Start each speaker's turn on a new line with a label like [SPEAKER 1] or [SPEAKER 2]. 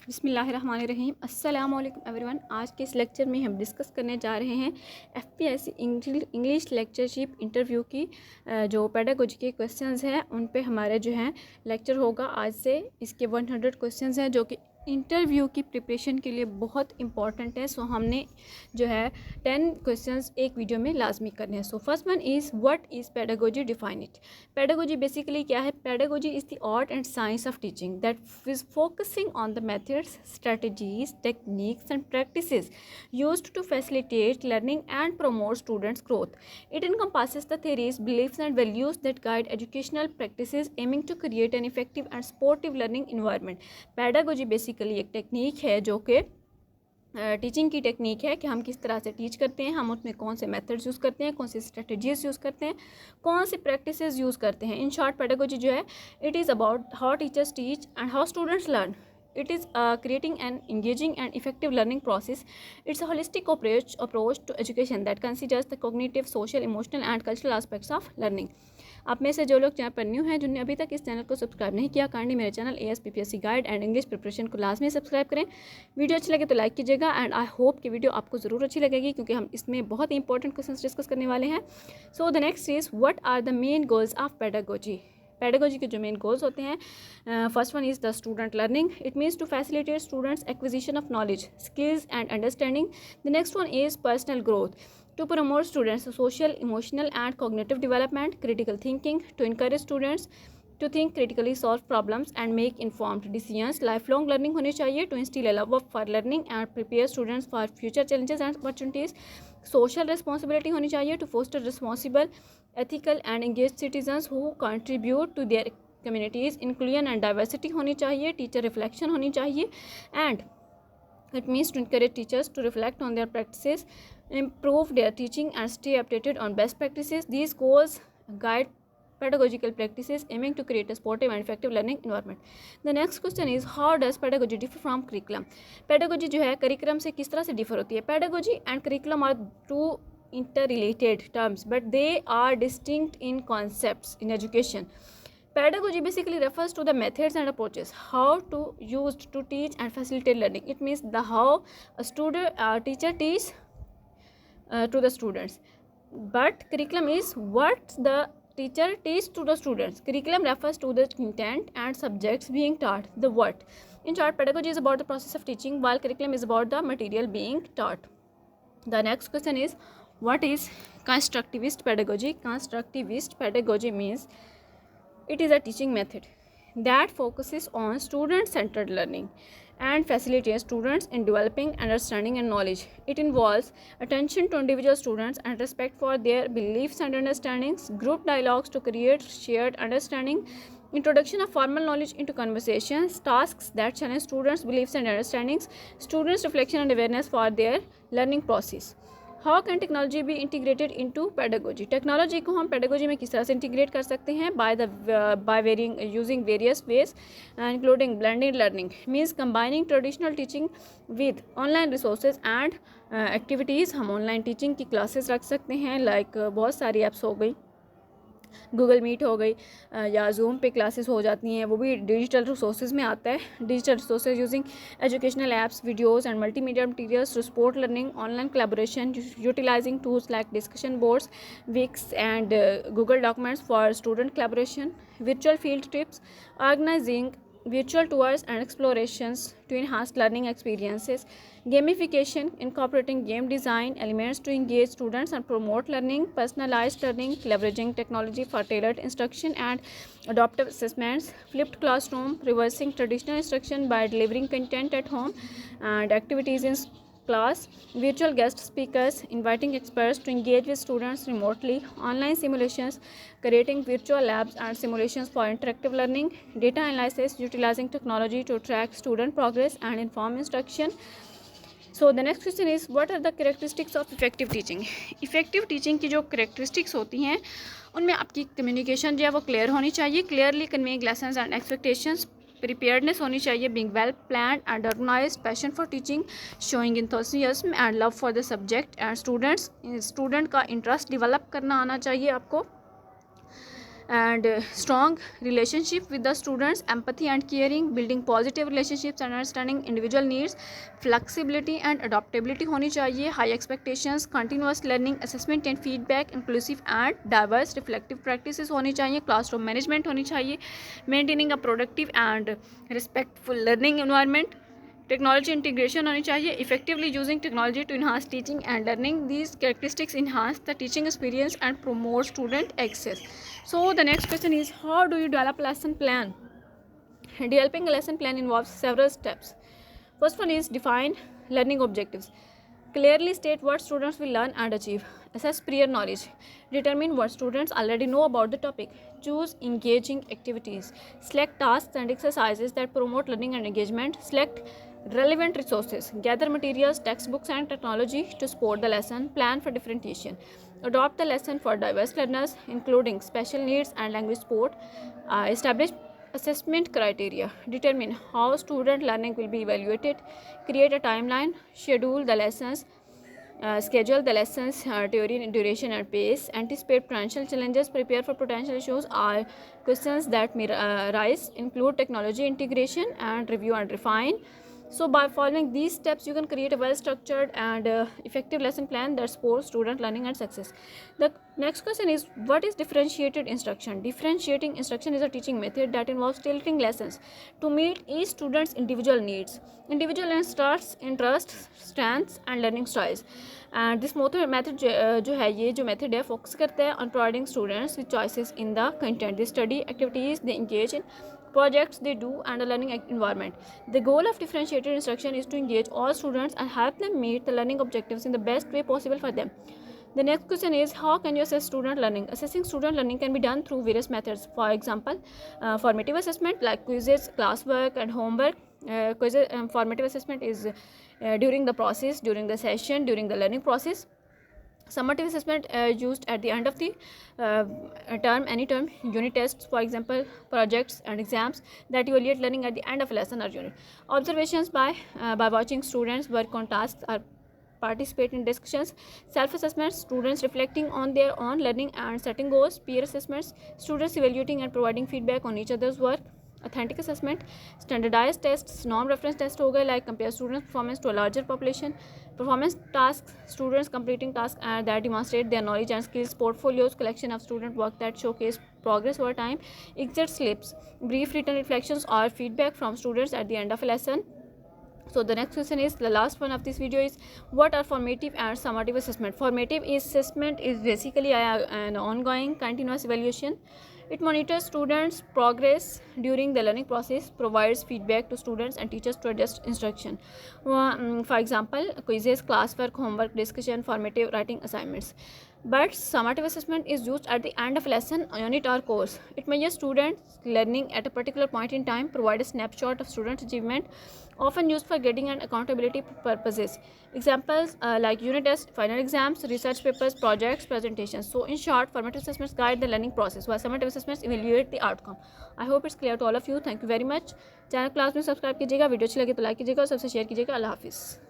[SPEAKER 1] बिस्मिल्लाहिर्रहमानिर्रहीम। अस्सलाम वालेकुम एवरीवन। आज के इस लेक्चर में हम डिस्कस करने जा रहे हैं एफपीएससी इंग्लिश लेक्चरशिप इंटरव्यू की जो पेडागोजी के क्वेश्चंस हैं उन पे हमारे जो हैं लेक्चर होगा। आज से इसके 100 क्वेश्चंस हैं जो कि इंटरव्यू की प्रिपरेशन के लिए बहुत इंपॉर्टेंट है। सो हमने जो है 10 क्वेश्चंस एक वीडियो में लाजमी करने हैं। So first one is what is pedagogy, define it. Pedagogy basically क्या है? Pedagogy is the art and science of teaching that is focusing on the methods, strategies, techniques, and practices used to facilitate learning and promote students' growth. It encompasses the theories, beliefs, and values that guide educational practices, aiming to create an effective and supportive learning environment. Pedagogy basically एक technique है जो कि teaching की technique है कि हम किस तरह से टीच करते हैं, हम उसमें कौन से मेथड्स यूज़ करते हैं, कौन सी स्ट्रेटजीज यूज़ करते हैं, कौन से प्रैक्टिसेस यूज़ करते हैं। इन शॉर्ट पेडागोजी जो है it is about how teachers teach and how students learn. It is creating an engaging and effective learning process. It's a holistic approach to education that considers the cognitive, social, emotional and cultural aspects of learning. आप में से जो लोग channel पर new हैं, जिन्होंने अभी तक इस चैनल को सब्सक्राइब नहीं किया, काइंडली मेरे channel ASPPSC guide and English preparation को लाजमी सब्सक्राइब करें। वीडियो अच्छी लगे तो लाइक कीजिएगा एंड आई होप कि वीडियो आपको ज़रूर अच्छी लगेगी क्योंकि हम इसमें बहुत ही इंपॉर्टेंट क्वेश्चन डिस्कस करने वाले हैं। So the next is what are the main goals of pedagogy. Pedagogy के जो मेन गोल्स होते हैं, first one is the student learning. It means to facilitate students acquisition of knowledge, skills and understanding. The next one is personal growth, to promote students' social, emotional and cognitive development, critical thinking, to encourage students to think critically, solve problems and make informed decisions. Lifelong learning होनी चाहिए to instill a love for learning and prepare students for future challenges and opportunities. Social responsibility होनी चाहिए to foster responsible, ethical and engaged citizens who contribute to their communities. Inclusion and diversity होनी चाहिए, teacher reflection होनी चाहिए and it means to encourage teachers to reflect on their practices, improve their teaching and stay updated on best practices. These goals guide pedagogical practices aiming to create a supportive and effective learning environment. The next question is how does pedagogy differ from curriculum. Pedagogy जो है curriculum से किस तरह से differ होती है? Pedagogy and curriculum are two interrelated terms but they are distinct in concepts in education. Pedagogy basically refers to the methods and approaches how to used to teach and facilitate learning. It means the how a teacher teach to the students. But curriculum is what the teacher teach to the students. Curriculum refers to the content and subjects being taught. The what. In short, pedagogy is about the process of teaching while curriculum is about the material being taught. The next question is what is constructivist pedagogy. Constructivist pedagogy means it is a teaching method that focuses on student-centered learning and facilitates students in developing understanding and knowledge. It involves attention to individual students and respect for their beliefs and understandings, group dialogues to create shared understanding, introduction of formal knowledge into conversations, tasks that challenge students' beliefs and understandings, students' reflection and awareness for their learning process. How can technology be integrated into pedagogy. Technology को हम pedagogy में किस तरह से integrate कर सकते हैं? By using various ways including blended learning. Means combining traditional teaching with online resources and activities. हम ऑनलाइन टीचिंग की क्लासेस रख सकते हैं लाइक बहुत सारी ऐप्स हो गई, गूगल मीट हो गई या जूम पे क्लासेस हो जाती हैं, वो भी डिजिटल रिसोर्सेज में आता है. Digital resources using educational apps, videos and multimedia materials to support learning, online collaboration utilising tools like discussion boards, wikis and Google documents for student collaboration, virtual field trips, organizing virtual tours and explorations to enhance learning experiences, gamification, incorporating game design elements to engage students and promote learning, personalized learning, leveraging technology for tailored instruction and adaptive assessments, flipped classroom, reversing traditional instruction by delivering content at home and activities in class, virtual guest speakers, inviting experts to engage with students remotely, online simulations, creating virtual labs and simulations for interactive learning, data analysis, utilizing technology to track student progress and inform instruction. So the next question is what are the characteristics of effective teaching. Effective teaching की जो characteristics होती हैं उनमें आपकी communication जो है वो clear होनी चाहिए, clearly conveying lessons and expectations, preparedness होनी चाहिए, being well planned and organized, passion for teaching, showing enthusiasm and love for the subject and student का interest develop करना आना चाहिए आपको, and strong relationship with the students, empathy and caring, building positive relationships and understanding individual needs, flexibility and adaptability होनी चाहिए, high expectations, continuous learning, assessment and feedback, inclusive and diverse reflective practices होनी चाहिए, classroom management होनी चाहिए, maintaining a productive and respectful learning environment, technology integration होनी चाहिए, effectively using technology to enhance teaching and learning, these characteristics enhance the teaching experience and promote student access. So the next question is, how do you develop lesson plan? Developing a lesson plan involves several steps. First one is define learning objectives. Clearly state what students will learn and achieve. Assess prior knowledge. Determine what students already know about the topic. Choose engaging activities. Select tasks and exercises that promote learning and engagement. Select relevant resources. Gather materials, textbooks and technology to support the lesson. Plan for differentiation. Adopt the lesson for diverse learners, including special needs and language support. Establish assessment criteria. Determine how student learning will be evaluated. Create a timeline. Schedule the lessons. Schedule the lessons, duration and pace. Anticipate potential challenges. Prepare for potential issues or questions that may arise. Include technology integration and review and refine. So by following these steps, you can create a well-structured and effective lesson plan that supports student learning and success. The next question is, what is differentiated instruction? Differentiating instruction is a teaching method that involves tailoring lessons to meet each student's individual needs, individual interests, strengths and learning styles. And this method जो method है focus करता है on providing students with choices in the content they study, activities they engage in, projects they do and a learning environment. The goal of differentiated instruction is to engage all students and help them meet the learning objectives in the best way possible for them. The next question is, how can you assess student learning? Assessing student learning can be done through various methods. For example, formative assessment like quizzes, classwork and homework. Formative assessment is during the process, during the session, during the learning process. Summative assessment used at the end of the any term, unit tests, for example, projects and exams that evaluate learning at the end of a lesson or unit. Observations by watching students work on tasks or participate in discussions. Self-assessments, students reflecting on their own learning and setting goals. Peer assessments, students evaluating and providing feedback on each other's work. Authentic assessment, standardized tests, non-reference test हो गए like compare students' performance to a larger population. Performance tasks, students completing tasks that demonstrate their knowledge and skills. Portfolios, collection of student work that showcase progress over time. Exit slips, brief written reflections or feedback from students at the end of a lesson. So the next question is, the last one of this video is, what are formative and summative assessment? Formative assessment is basically an ongoing continuous evaluation. It monitors students' progress during the learning process, provides feedback to students and teachers to adjust instruction. For example, quizzes, classwork, homework, discussion, formative writing assignments. But summative assessment is used at the end of a lesson, unit or course. It measures students' learning at a particular point in time, provide a snapshot of students' achievement, often used for grading and accountability purposes. Examples like unit tests, final exams, research papers, projects, presentations. So in short, formative assessments guide the learning process, while summative assessments evaluate the outcome. I hope it's clear to all of you. Thank you very much. Channel class में subscribe कीजिएगा, video अच्छी लगी तो like कीजिएगा और सबसे share कीजिएगा. अल्लाह हाफिज़.